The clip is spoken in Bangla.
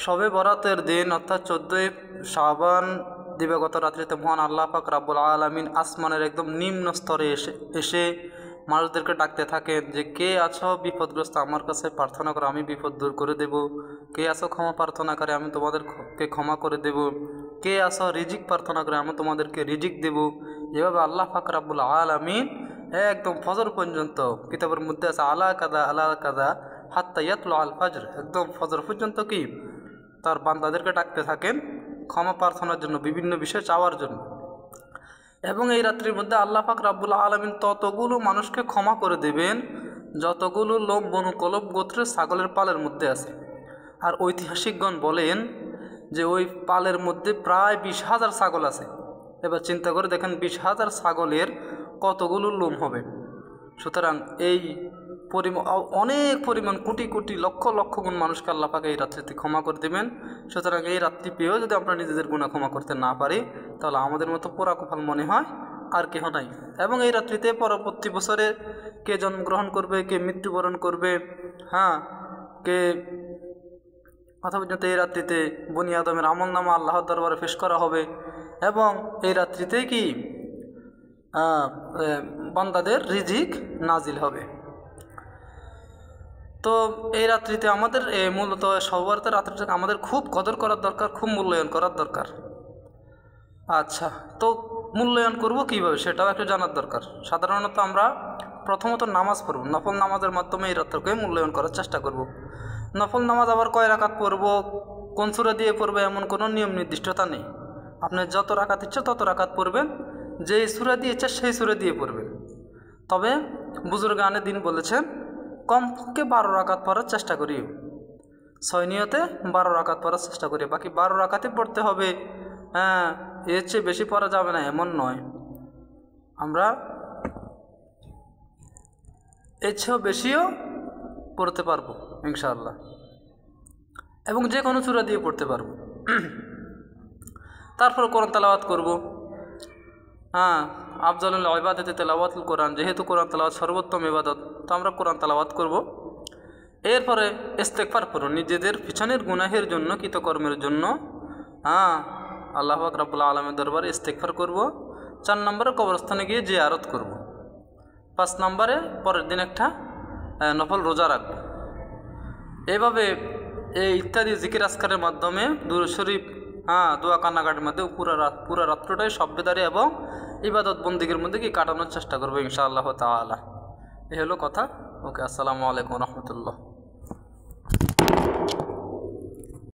শবে বরাতের দিন অর্থাৎ 14ই শাবান দিবাগত রাত্রিতে মহান আল্লাহ পাক রাব্বুল আলামিন আসমানের একদম নিম্ন স্তরে এসে মানুষদেরকে ডাকতে থাকেন যে কে আছো বিপদগ্রস্ত, আমার কাছে প্রার্থনা করো, আমি বিপদ দূর করে দেব। কে আছো ক্ষমা প্রার্থনা করে, আমি তোমাদেরকে ক্ষমা করে দেব। কে আছো রিজিক প্রার্থনা করে, আমি তোমাদেরকে রিজিক দেব। এভাবে আল্লাহ পাক রাব্বুল আলামিন একদম ফজর পর্যন্ত, কিতাবের মধ্যে আছে আলা কাদা হাত্তা ইয়াতলু আল ফজর, একদম ফজর পর্যন্ত কি তার বান্দাদেরকে ডাকতে থাকেন ক্ষমা প্রার্থনার জন্য, বিভিন্ন বিষয় চাওয়ার জন্য। এবং এই রাত্রির মধ্যে আল্লাহ পাক রাব্বুল আলামিন ততগুলো মানুষকে ক্ষমা করে দেবেন যতগুলো লোক বনু কলব গোত্রের ছাগলের পালের মধ্যে আছে। আর ঐতিহাসিকগণ বলেন যে ওই পালের মধ্যে প্রায় 20,000 ছাগল আছে। এবার চিন্তা করে দেখেন 20,000 ছাগলের কতগুলো লোম হবে। সুতরাং এই অনেক পরিমাণ কোটি কোটি লক্ষ লক্ষ গুণ মানুষকে আল্লাহ পাক এই রাত্রিতে ক্ষমা করে দেবেন। সুতরাং এই রাত্রি পেয়েও যদি আমরা নিজেদের গুনাহ ক্ষমা করতে না পারি তাহলে আমাদের মতো পোড়া কপাল মনে হয় আর কেহ নাই। এবং এই রাত্রিতে পরবর্তী বছরে কে জন্মগ্রহণ করবে, কে মৃত্যুবরণ করবে, কে কথা পর্যন্ত এই রাত্রিতে বনি আদমের আমলনামা আল্লাহর দরবারে পেশ করা হবে। এবং এই রাত্রিতে কি বান্দাদের রিজিক নাজিল হবে। তো এই রাত্রিতে আমাদের মূলত সবার রাত্রিটাকে আমাদের খুব কদর করার দরকার, খুব মূল্যায়ন করার দরকার। আচ্ছা, তো মূল্যায়ন করব কীভাবে সেটাও একটু জানার দরকার। সাধারণত আমরা প্রথমত নামাজ পড়ব, নফল নামাজের মাধ্যমে এই রাত্রকে মূল্যায়ন করার চেষ্টা করব। নফল নামাজ আবার কয় রাকাত পড়ব, কোন সূরা দিয়ে পড়বে এমন কোনো নিয়ম নির্দিষ্টতা নেই। আপনি যত রাকাত ইচ্ছে তত রাকাত পড়বেন, যেই সূরা দিয়ে ইচ্ছে সেই সূরা দিয়ে পড়বেন। তবে বুজুর্গানে দিন বলেছেন কমপক্ষে 12 রাকাত পড়ার চেষ্টা করি, 6 নিয়তে 12 রাকাত পড়ার চেষ্টা করি। বাকি 12 রাকাতই পড়তে হবে, এর চেয়ে বেশি পড়া যাবে না এমন নয়। আমরা এর চেয়েও বেশিও পড়তে পারবো ইনশাআল্লাহ, এবং যে কোনো সূরা দিয়ে পড়তে পারবো। তারপর কোরআন তেলাওয়াত করব। আফজালুল ইবাদাতি তেলাওয়াতুল কোরআন, যেহেতু কোরআন তেলাওয়াত সর্বোত্তম ইবাদত, তো আমরা কোরআন তেলাওয়াত করব। এরপরে ইস্তেগফার করব নিজেদের পিছনের গুনাহের জন্য, কৃতকর্মের জন্য। আল্লাহ পাক রব্বুল আলামিনের দরবারে ইস্তেগফার করব। 4 নম্বরে কবরস্থানে গিয়ে জিয়ারত করব। 5 নম্বরে পরের দিন একটা নফল রোজা রাখব। এভাবে এই ইত্যাদি জিকির আজকারের মাধ্যমে দুরূদ শরীফ, দোয়া কান্নাকাটির মধ্যে পুরা রাত্রটাই সভ্যতারি এবং ইবাদত বন্দিগির মধ্যে কি কাটানোর চেষ্টা করবো ইনশাআল্লাহ তাআলা। এই হলো কথা। ওকে, আসসালামু আলাইকুম রহমতুল্লাহ।